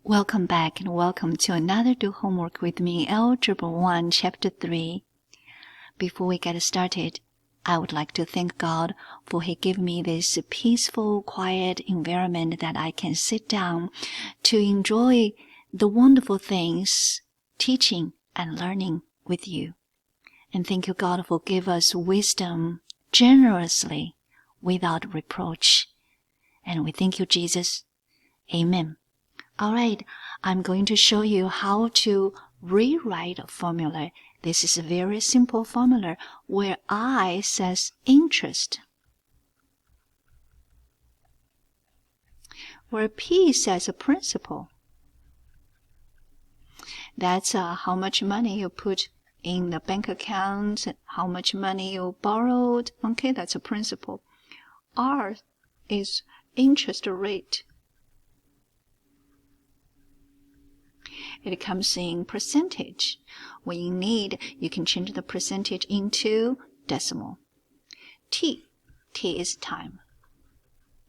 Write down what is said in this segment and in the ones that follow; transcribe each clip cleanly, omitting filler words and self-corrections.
Welcome back and welcome to another Do Homework with me, Algebra 1, Chapter 3. Before we get started, I would like to thank God for He giving me this peaceful, quiet environment that I can sit down to enjoy the wonderful things, teaching and learning with you. And thank you, God, for giving us wisdom generously without reproach. And we thank you, Jesus. Amen. Alright, I'm going to show you how to rewrite a formula. This is a very simple formula where I says interest, where P says a principal. That's how much money you put in the bank account, how much money you borrowed. Okay, that's a principal. R is interest rate. It comes in percentage. When you need, you can change the percentage into decimal. T is time.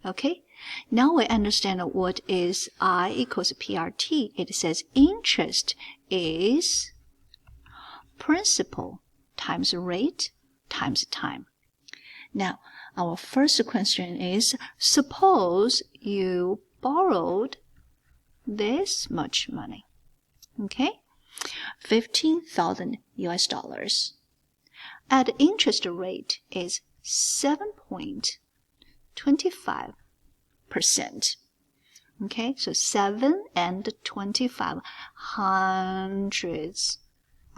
Okay? Now we understand what is I equals PRT. It says interest is principal times rate times time. Now, our first question is, suppose you borrowed this much money. Okay, $15,000 US. At interest rate is 7.25%. Okay, so 7 and 25 hundreds.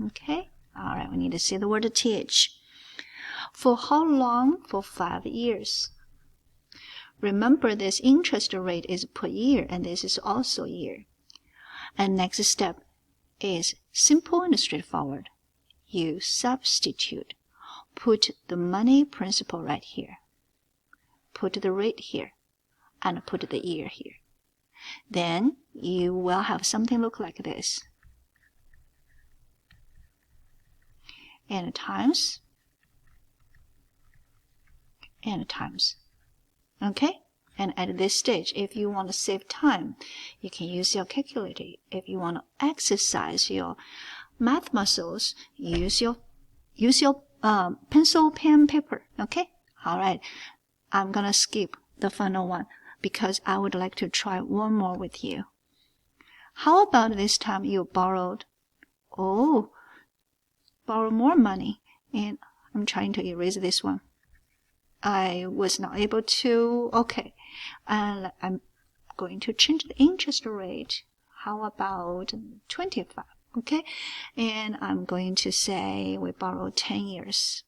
Okay, all right, we need to see the word TH. For how long? For 5 years. Remember, this interest rate is per year, and this is also year. And next step is simple and straightforward. You substitute. Put the money principal right here. Put the rate here. And put the year here. Then you will have something look like this. And times. And times. Okay? And at this stage, if you want to save time, you can use your calculator. If you want to exercise your math muscles, use your pencil, pen, paper. Okay? All right. I'm going to skip the final one because I would like to try one more with you. How about this time you borrow more money? And I'm trying to erase this one. I was not able to. Okay, and I'm going to change the interest rate. How about 25? Okay, and I'm going to say we borrow 10 years.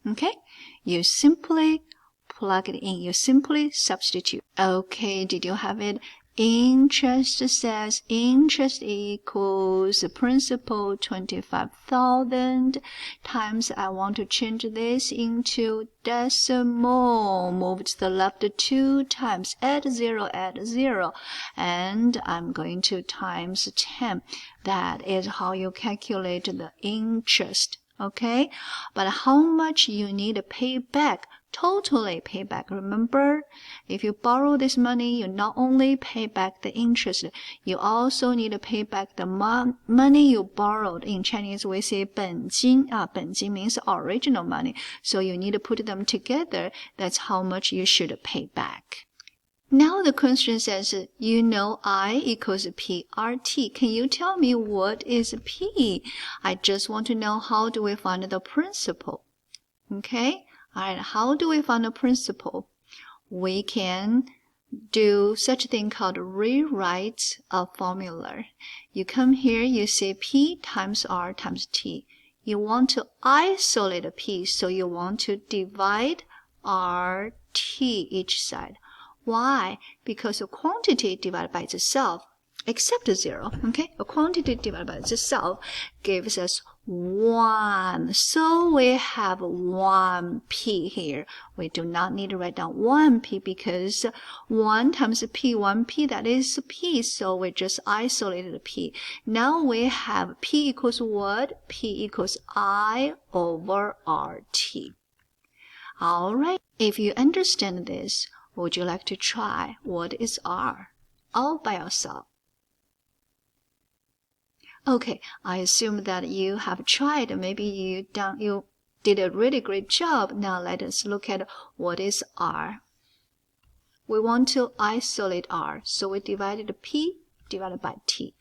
Okay, you simply plug it in. You simply substitute. Okay, did you have it? Interest says interest equals principal 25,000 times I want to change this into decimal. Move to the left 2 times, add 0, and I'm going to times 10. That is how you calculate the interest. Okay, but how much you need to pay back? Totally pay back. Remember, if you borrow this money, you not only pay back the interest, you also need to pay back the money you borrowed. In Chinese, we say 本金. 本金 means original money. So you need to put them together. That's how much you should pay back. Now the question says, you know I equals PRT. Can you tell me what is P? I just want to know how do we find the principal. Okay? Alright, how do we find the principal? We can do such a thing called rewrite a formula. You come here, you say P times R times T. You want to isolate a P, so you want to divide RT each side. Why? Because a quantity divided by itself, except 0, okay? A quantity divided by itself gives us 1. So we have 1p here. We do not need to write down 1p because 1 times p, 1p, that is p. So we just isolated p. Now we have p equals what? P equals I over RT. All right. If you understand this, would you like to try what is R? all by yourself. Okay, I assume that you have tried. Maybe you did a really great job. Now let us look at what is R. We want to isolate R, so we divided P divided by T.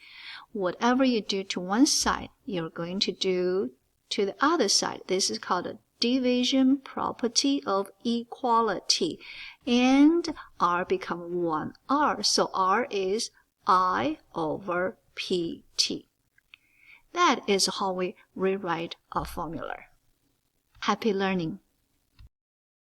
Whatever you do to one side, you're going to do to the other side. This is called a division property of equality. And R become 1R. So R is I over PT. That is how we rewrite a formula. Happy learning!